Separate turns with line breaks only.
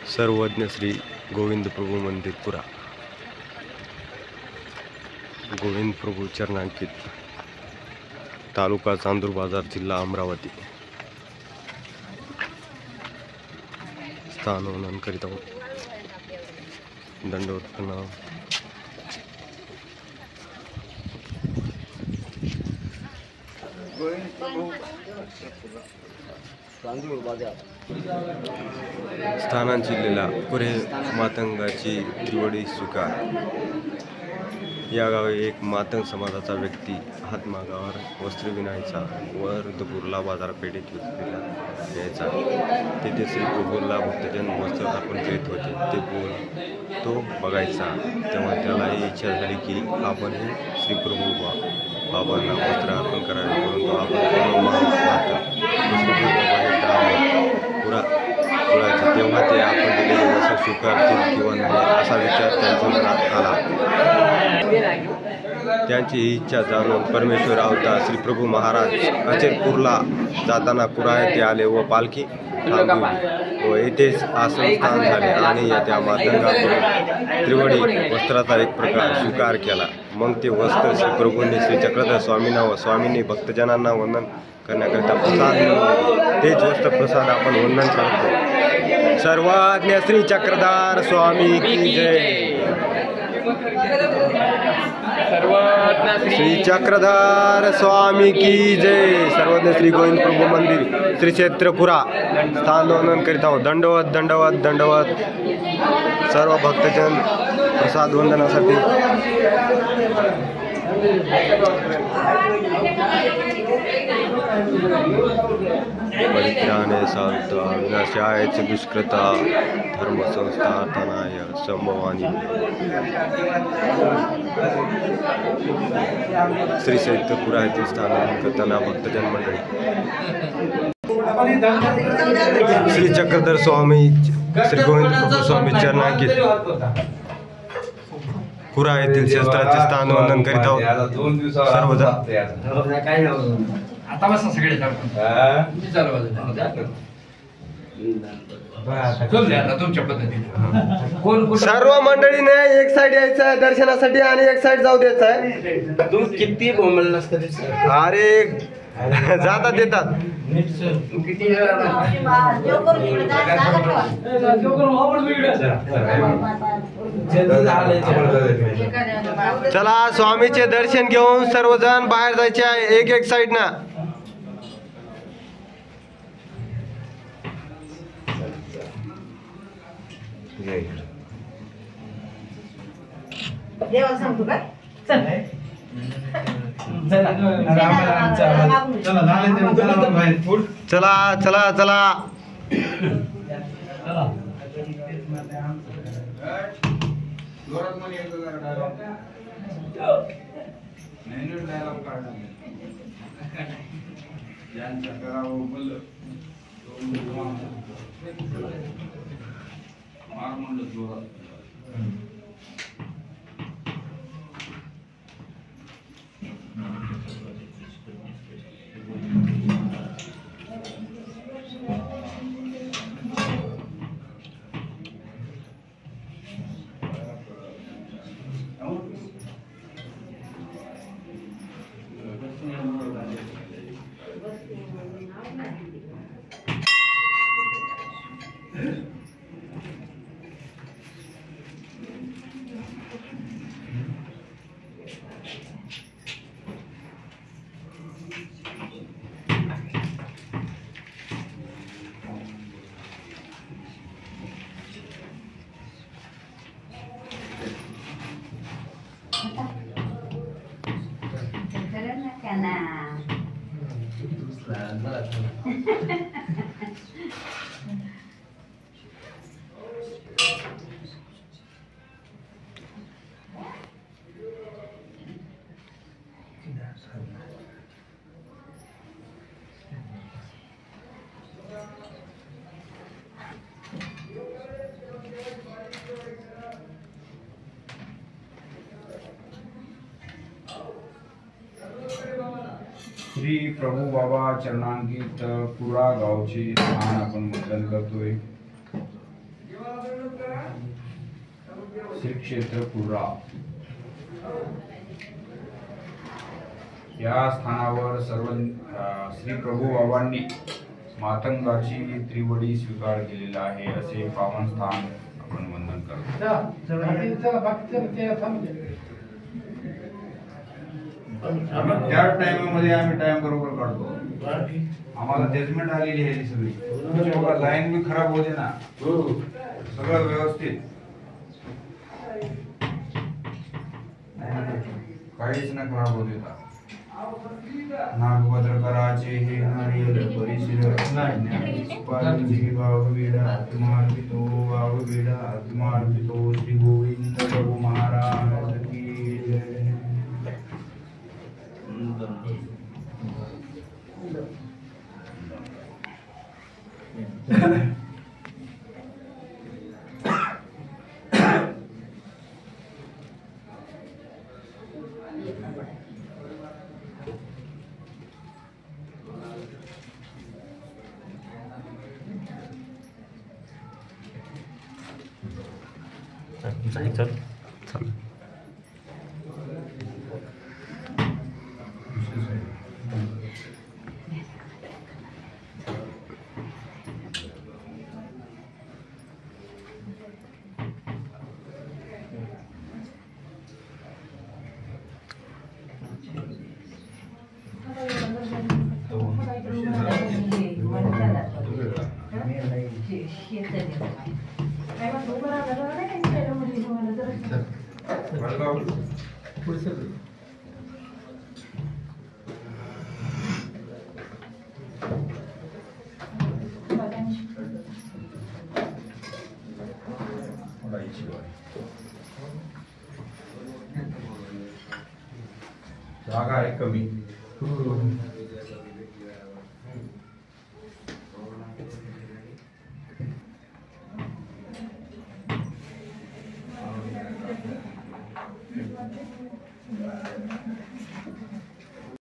सर्वज्ञ श्री गोविंद प्रभु मंदिर पुरा, गोविंद प्रभु चरणांकित, तालुका चांदूर बाजार, जिल्हा अमरावती। स्थान वर्णन करीत आहोत। दंडवत प्रणाम। स्थानांचिलेला पुरे मातंगाची त्रिवडी स्वीकार। या गावी एक मातंग समाजाचा व्यक्ती हातमागावर वस्त्र विणायचा व रुद्रपूरला बाजारपेठेत विक्रीला यायचा। तेथे श्री प्रभूला भक्तजन वस्त्र अर्पण करीत होते। ते तो बघायचा तेव्हा त्यालाही इच्छा झाली की आपणही श्री प्रभू बाबांना वस्त्र अर्पण करावे, परंतु आपण पुरा तेव्हा ते आपण दिलेले वस्त्र स्वीकारतील किंवा नाही असा विचार त्यांच्या मनात आला। त्यांची इच्छा जाणून परमेश्वर अवतार श्री प्रभू महाराज अचलपूरला जाताना कुरा येथे आले व पालखी थांबवली व येथेच आश्रमस्थान झाले आणि त्या मातंगाकडून त्रिवडी वस्त्राचा एक प्रकार स्वीकार केला। मग ते वस्त्र श्री प्रभूंनी श्री चक्रधर स्वामींना व स्वामींनी भक्तजनांना वंदन करण्याकरिता प्रसाद मिळवले। तेच वस्त्र प्रसाद आपण वंदन करतो। सर्वज्ञ श्री चक्रधर स्वामी की जय। श्री चक्रधर स्वामी की जय। सर्वज्ञ श्री गोविंद प्रभु मंदिर, श्री क्षेत्र पुरा। स्थान वर्णन करीत आहोत। दंडवत दंडवत दंडवत। सर्व भक्तजन प्रसाद वंदनासाठी परित्राणे साधुता विनाशाय च दुष्कृता धर्म संस्थापनाय संभवानी। श्री क्षेत्रपुरा येथील स्थानांतरण करताना भक्तजन मंडळी श्री चक्रधर स्वामी श्री गोविंद प्रभु स्वामी चरणांकित पुरा येथील शस्त्राचे स्थान वंदन करीत आहोत। सर्वजण सर्व मंडळीने एक साइड यायचं आहे दर्शनासाठी आणि एक साइड जाऊ द्यायचं आहे।
तू किती बोंबल नसतं
अरे जातात देतात। चला स्वामीचे दर्शन घेऊन सर्वजण बाहेर जायचे आहे एक एक साइड ना।
देवा सांगतो का चल
चला चला चला।
श्री प्रभू बाबा चरणांकित पुरा गावचे स्थान आपण मुद्रण करतोय। श्री क्षेत्र पुरा या स्थानावर सर्व श्री प्रभू बाबांनी मातंगाची त्रिवडी स्वीकार केलेला आहे असे पावन स्थान आपण वंदन करतो। त्या टाइममध्ये आम्ही टाइम बरोबर काढतो। आम्हाला जजमेंट आलेली आहे सगळी। तुमची बघा लाईन भी खराब होते ना, सगळं व्यवस्थित, काहीच ना खराब होते का। नागभद्र कराचे हे नारियल परिशिर सुपारी भावविडा आत्मार्पितो भावविडा आत्मार्पितो श्री गोविंद प्रभु महाराज की जय।
चल
जागा आहे कमी।